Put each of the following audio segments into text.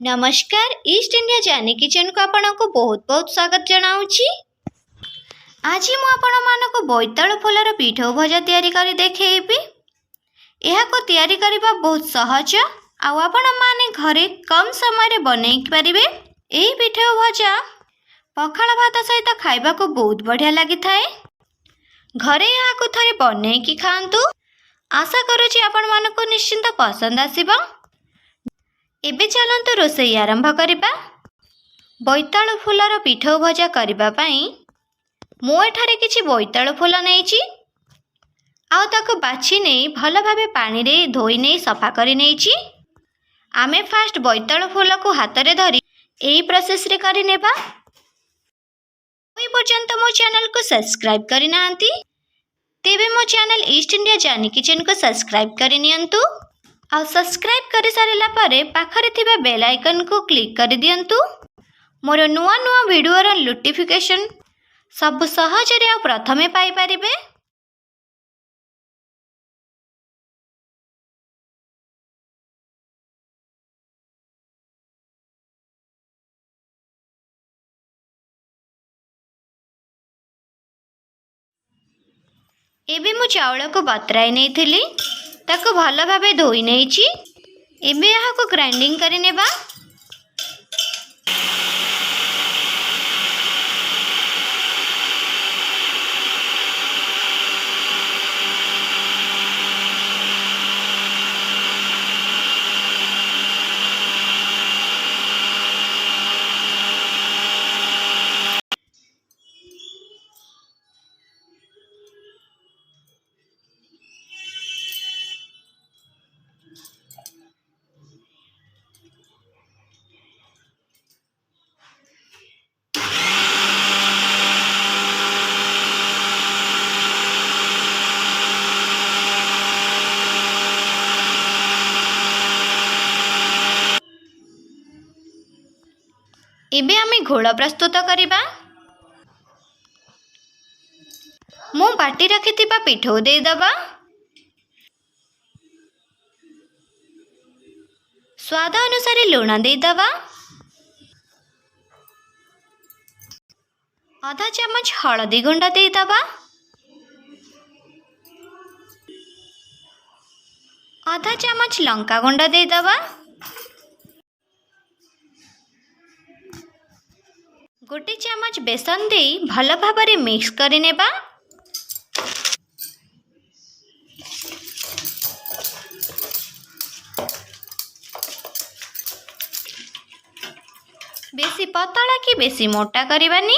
नमस्कार east India जानी kitchen को आपण को बहुत बहुत स्वागत जनाऊँगी। आज मु आपण मानक बोईतालु फूलर पिठौ भजा तैयारी करी देखैबी। यह को तैयारी करबा बहुत सहज आउ आपण माने घरे कम समय रे बनै परिबे। एही पिठौ भजा पखाल भात सहित खाइबा को बहुत बढ़िया लागि थाए। घरे यह को थरे बनै कि खांतु। आशा करूची आपण मानक निश्चिंत पसंद आसीबा। एबे चलंतु रोषेई आरंभ करिबा। बोईतालु फूलर पिठौ भजा करिबा पई मु एठारे किछि बोईतालु फूल नेइछि आउ ताको बाछि नै भल भाबे पानी रे धोई नै सफा करि नेइछि। आमे फास्ट बोईतालु फूल को हाथ रे धरि एही प्रोसेस रे करि नेबा। ओइ पर्यंत मो चैनल को सब्सक्राइब करि नांती तेबे मो चैनल ईस्ट इंडिया जानी किचन को सब्सक्राइब करि नियंतु। आ सब्सक्राइब कर सारा पारे पाखरे थिबा बेल आइकन को क्लिक कर दियंतु। मोर नुआ नुआ वीडियोर नोटिफिकेशन सब सहज रे आ प्रथमे पाई परिबे। एबे मु चावल को बतराई नहीं थिली ताको भल भाबे धोई नेइछि। एबे यहा को ग्राइंडिंग करि नेबा। एबे आमे घोल प्रस्तुत करिबा। मु बाटी रखिथिबा पिठौ दे दबा। स्वाद अनुसार लुण दे दबा। आधा चम्मच हळदी गुंड दे दबा। आधा चम्मच लंका गुंड दे दबा। गोटे चम्मच बेसन दे भल भाबरे मिक्स करि नेबा। बेसी पतला कि बेसी मोटा करिबानी।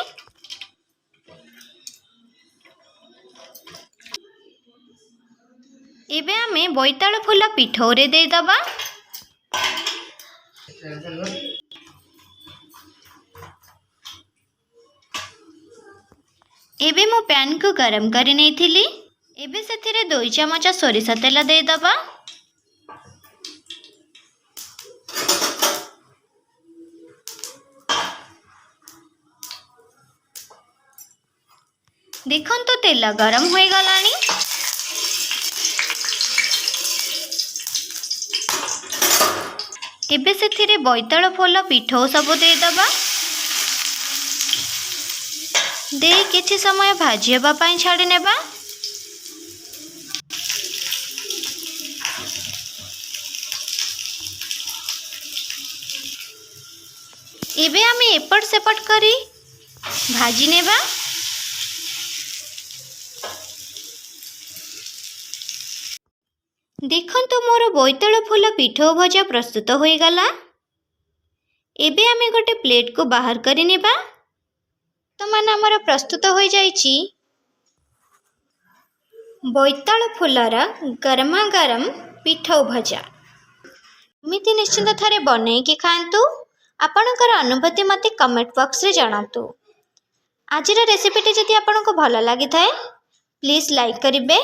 एबे आमे बोईतालु फूल पिठौ रे दे दबा। एबे मु पैन को गरम करि नै थिली। एबे सेथिरे 2 चम्मच सोरिष तेल दे दबा। देखंतु तेल गरम होई गलानी। एबे सेथिरे बोईतालु फूल पिठौ सब दे दबा। दे किछि समय भाजी हेबा पई छाड़ी नेबा। एबे आमे एपट सेपट करी भाजी नेबा। देखंतु मोर बोईतालु फूल पिठौ भजा प्रस्तुत होई गला। एबे आमे गोटे प्लेट को बाहर करि नेबा। तो मान आमर प्रस्तुत हो जाइछि बोईतालु फूलर गरमा गरम पिठौ भजा। एमिति निश्चिंत थरे बनै कि खांतु। आपणकर अनुभूति मते कमेंट बॉक्स रे जणातु। आजिर रेसिपीटी जदि आपनको भल लागि थाए प्लीज लाइक करिवे,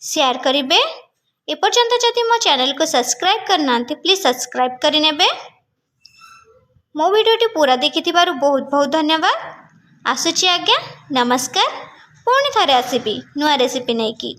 शेयर करिवे। ए पर्यंत जदि मो चैनल को सब्सक्राइब करनांती प्लीज सब्सक्राइब करि नेबे। मो वीडियोटी पूरा देखिथिबारु बहुत बहुत धन्यवाद। आसुची आज्ञा नमस्कार। पुणी थरे आसीबी नुआ रेसिपी नहीं की।